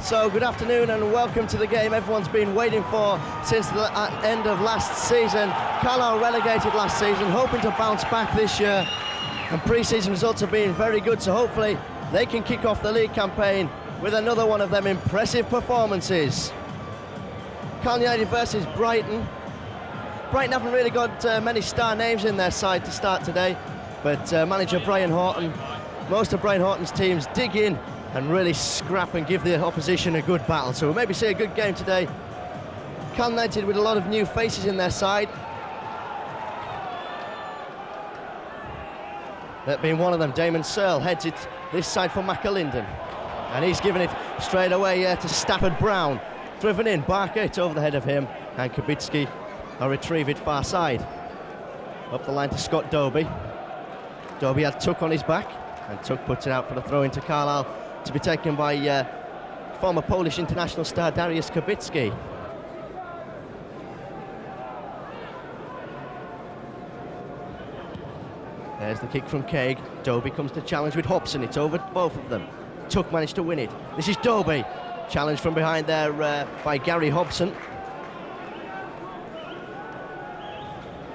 So good afternoon and welcome to the game everyone's been waiting for since the end of last season. Carlisle relegated last season, hoping to bounce back this year, and pre-season results have been very good, so hopefully they can kick off the league campaign with another one of them impressive performances. Carlisle United versus Brighton. Brighton haven't really got many star names in their side to start today, but manager Brian Horton, most of Brian Horton's teams dig in and really scrap and give the opposition a good battle. So we'll maybe see a good game today. Carlisle United with a lot of new faces in their side. That being one of them, Damon Searle heads it this side for McAlinden. And he's given it straight away to Stafford Brown. Driven in, Barker, it's over the head of him, and Kubicki will retrieve it far side. Up the line to Scott Doby. Doby had Tuck on his back, and Tuck puts it out for the throw into Carlisle, to be taken by former Polish international star Dariusz Kubicki. There's the kick from Craig. Doby comes to challenge with Hobson. It's over both of them. Tuck managed to win it. This is Doby. Challenge from behind there by Gary Hobson.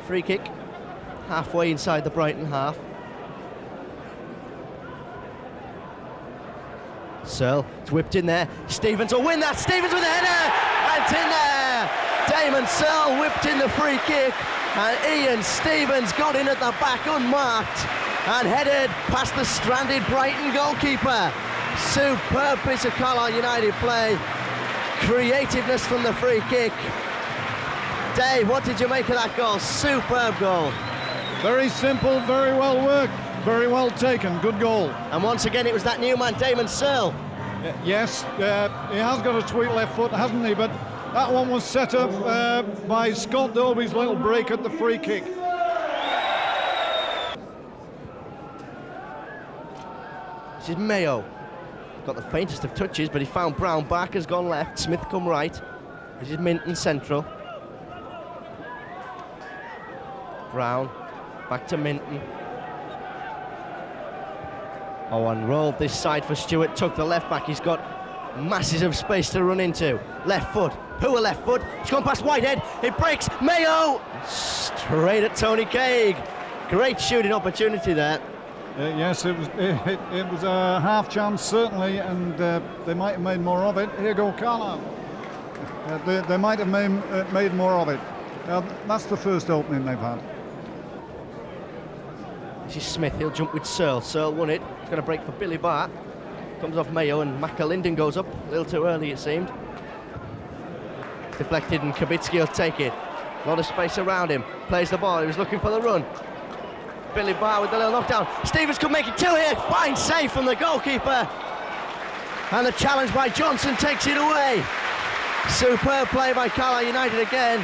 Free kick. Halfway inside the Brighton half. Searle, it's whipped in there. Stevens will win that. Stevens with a header, and it's in there. Damon Searle whipped in the free kick, and Ian Stevens got in at the back unmarked and headed past the stranded Brighton goalkeeper. Superb piece of Carlisle United play. Creativeness from the free kick. Dave, what did you make of that goal? Superb goal. Very simple, very well worked. Very well taken, good goal. And once again, it was that new man, Damon Searle. Yes, he has got a sweet left foot, hasn't he? But that one was set up by Scott Doby's little break at the free kick. This is Mayo. Got the faintest of touches, but he found Brown. Barker's gone left, Smith come right. This is Minton central. Brown, back to Minton. Owen rolled this side for Stewart, took the left back. He's got masses of space to run into. Left foot, poor left foot. It's gone past Whitehead. It breaks. Mayo straight at Tony Craig. Great shooting opportunity there. Yes, it was a half chance certainly, and they might have made more of it. Here go Carlisle. They might have made more of it. That's the first opening they've had. This is Smith, he'll jump with Searle. Searle won it. It's going to break for Billy Barr. Comes off Mayo, and McAlinden goes up. A little too early, it seemed. Deflected, and Kubicki will take it. A lot of space around him. Plays the ball, he was looking for the run. Billy Barr with the little knockdown. Stevens could make it two here. Fine save from the goalkeeper. And the challenge by Johnson takes it away. Superb play by Carlisle United again.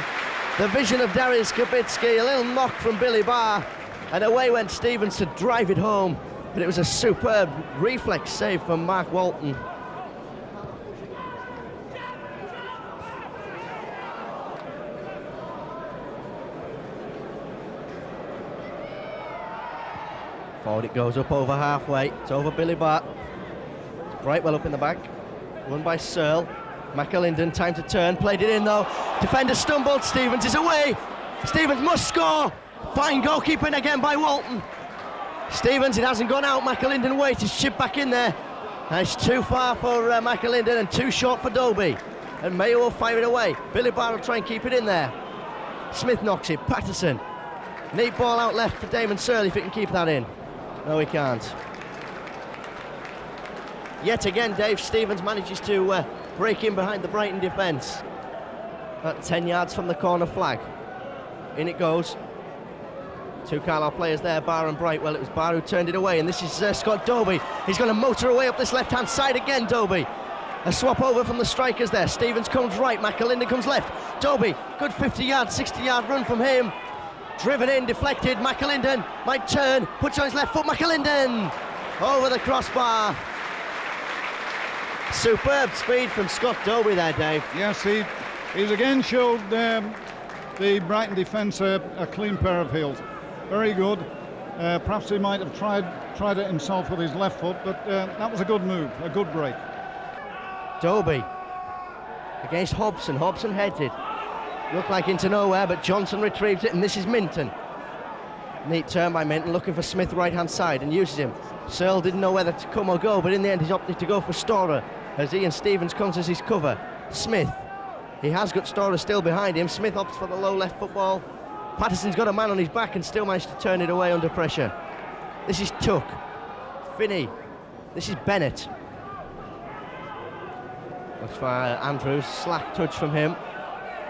The vision of Dariusz Kubicki. A little knock from Billy Barr. And away went Stevens to drive it home, but it was a superb reflex save from Mark Walton. Forward it goes, up over halfway. It's over Billy Barr. Brightwell up in the back. Won by Searle. McAlinden, time to turn. Played it in though. Defender stumbled. Stevens is away. Stevens must score. Fine goalkeeping again by Walton. Stevens, it hasn't gone out. McAlinden waits, it's chipped back in there. And it's too far for McAlinden and too short for Doby. And Mayo will fire it away. Billy Barr will try and keep it in there. Smith knocks it. Patterson. Neat ball out left for Damon Searle if he can keep that in. No, he can't. Yet again, Dave, Stevens manages to break in behind the Brighton defence. About 10 yards from the corner flag. In it goes. Two Carlisle players there, Barr and Brightwell. It was Barr who turned it away, and this is Scott Doby. He's going to motor away up this left-hand side again, Doby. A swap over from the strikers there. Stevens comes right, McAlinden comes left. Doby, good 50-yard, 60-yard run from him. Driven in, deflected. McAlinden might turn, puts on his left foot. McAlinden over the crossbar. Superb speed from Scott Doby there, Dave. Yes, he's again showed the Brighton defence a clean pair of heels. Very good. Perhaps he might have tried it himself with his left foot, but that was a good move, a good break. Dobie against Hobson. Hobson heads it. Looked like into nowhere, but Johnson retrieves it, and this is Minton. Neat turn by Minton, looking for Smith right hand side and uses him. Searle didn't know whether to come or go, but in the end he's opted to go for Storer as Ian Stevens comes as his cover. Smith, he has got Storer still behind him. Smith opts for the low left football. Patterson's got a man on his back and still managed to turn it away under pressure. This is Tuck. Finney. This is Bennett. Looks for Andrews, slack touch from him,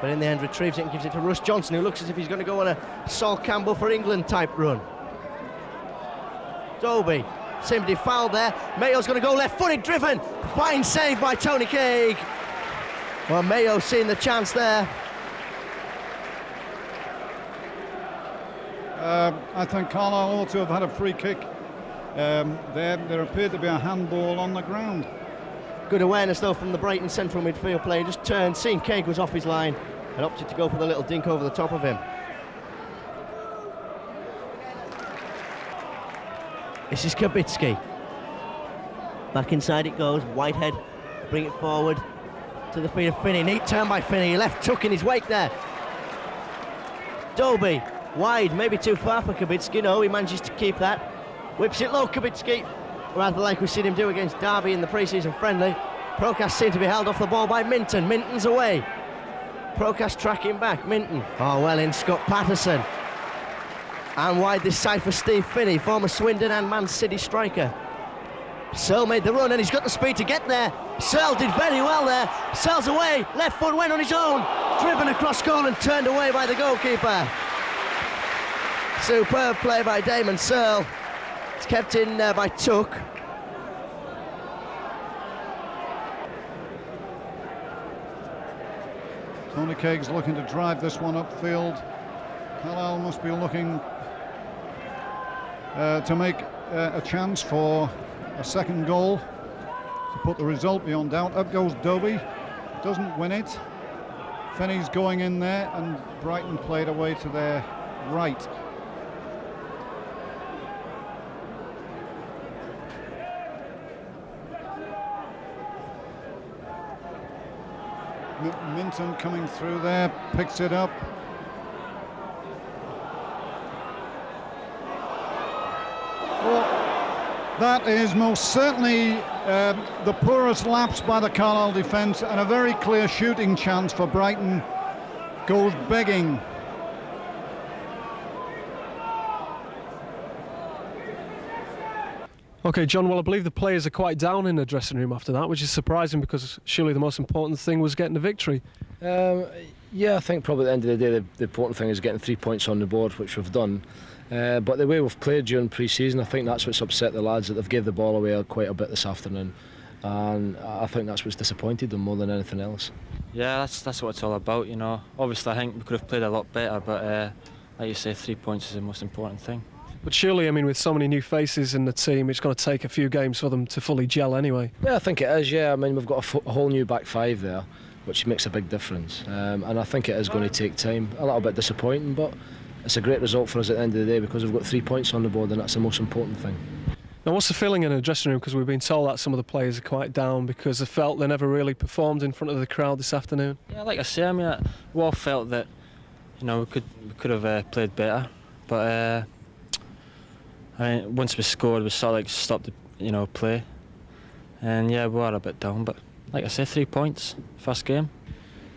but in the end retrieves it and gives it to Russ Johnson, who looks as if he's going to go on a Sol Campbell for England type run. Dobie, somebody fouled there. Mayo's going to go left-footed, driven. Fine save by Tony Craig. Well, Mayo seeing the chance there. I think Carlisle ought to have had a free kick. There appeared to be a handball on the ground. Good awareness though from the Brighton central midfield player. Just turned, seen Craig was off his line and opted to go for the little dink over the top of him. This is Kabitsky. Back inside it goes. Whitehead bring it forward to the feet of Finney. Neat turn by Finney. He left Tuck in his wake there. Dobie wide, maybe too far for Kabitsky. No, he manages to keep that. Whips it low, Kabitsky. Rather like we've seen him do against Derby in the pre-season friendly. Procast seemed to be held off the ball by Minton. Minton's away. Procast tracking back. Minton. Oh, well in Scott Patterson. And wide this side for Steve Finney, former Swindon and Man City striker. Searle made the run and he's got the speed to get there. Searle did very well there. Searle's away. Left foot went on his own. Driven across goal and turned away by the goalkeeper. Superb play by Damon Searle. It's kept in by Tuck. Tony Caig's looking to drive this one upfield. Carlisle must be looking to make a chance for a second goal to put the result beyond doubt. Up goes Dobie, doesn't win it. Finney's going in there and Brighton played away to their right. Minton coming through there, picks it up. Well, that is most certainly the poorest lapse by the Carlisle defence, and a very clear shooting chance for Brighton goes begging. OK, John, well, I believe the players are quite down in the dressing room after that, which is surprising because surely the most important thing was getting the victory. Yeah, I think probably at the end of the day the important thing is getting 3 points on the board, which we've done. But the way we've played during pre-season, I think that's what's upset the lads, that they've gave the ball away quite a bit this afternoon, and I think that's what's disappointed them more than anything else. Yeah, that's what it's all about, you know. Obviously I think we could have played a lot better, but like you say, 3 points is the most important thing. But surely, I mean, with so many new faces in the team, it's going to take a few games for them to fully gel anyway. Yeah, I think it is, yeah. I mean, we've got a whole new back five there, which makes a big difference. And I think it is going to take time. A little bit disappointing, but it's a great result for us at the end of the day because we've got 3 points on the board, and that's the most important thing. Now, what's the feeling in the dressing room? Because we've been told that some of the players are quite down because they felt they never really performed in front of the crowd this afternoon. Yeah, like I say, I mean, we all felt that, you know, we could have played better, but I mean, once we scored, we sort of like stopped the, you know, play, and yeah, we were a bit down. But like I say, 3 points, first game.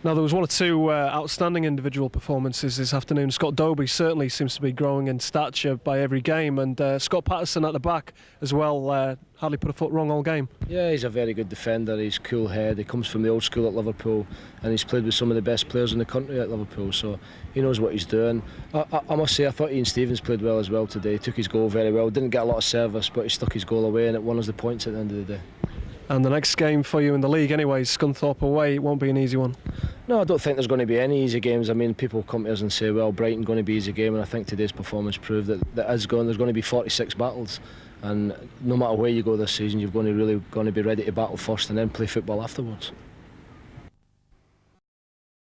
Now, there was one or two outstanding individual performances this afternoon. Scott Dobie certainly seems to be growing in stature by every game, and Scott Patterson at the back as well, hardly put a foot wrong all game. Yeah, he's a very good defender, he's cool head, he comes from the old school at Liverpool, and he's played with some of the best players in the country at Liverpool, so he knows what he's doing. I must say, I thought Ian Stevens played well as well today. He took his goal very well, didn't get a lot of service, but he stuck his goal away and it won us the points at the end of the day. And the next game for you in the league anyway, Scunthorpe away, it won't be an easy one. No, I don't think there's going to be any easy games. I mean, people come to us and say, well, Brighton going to be easy game, and I think today's performance proved that there's going to be 46 battles, and no matter where you go this season, you're really going to be ready to battle first and then play football afterwards.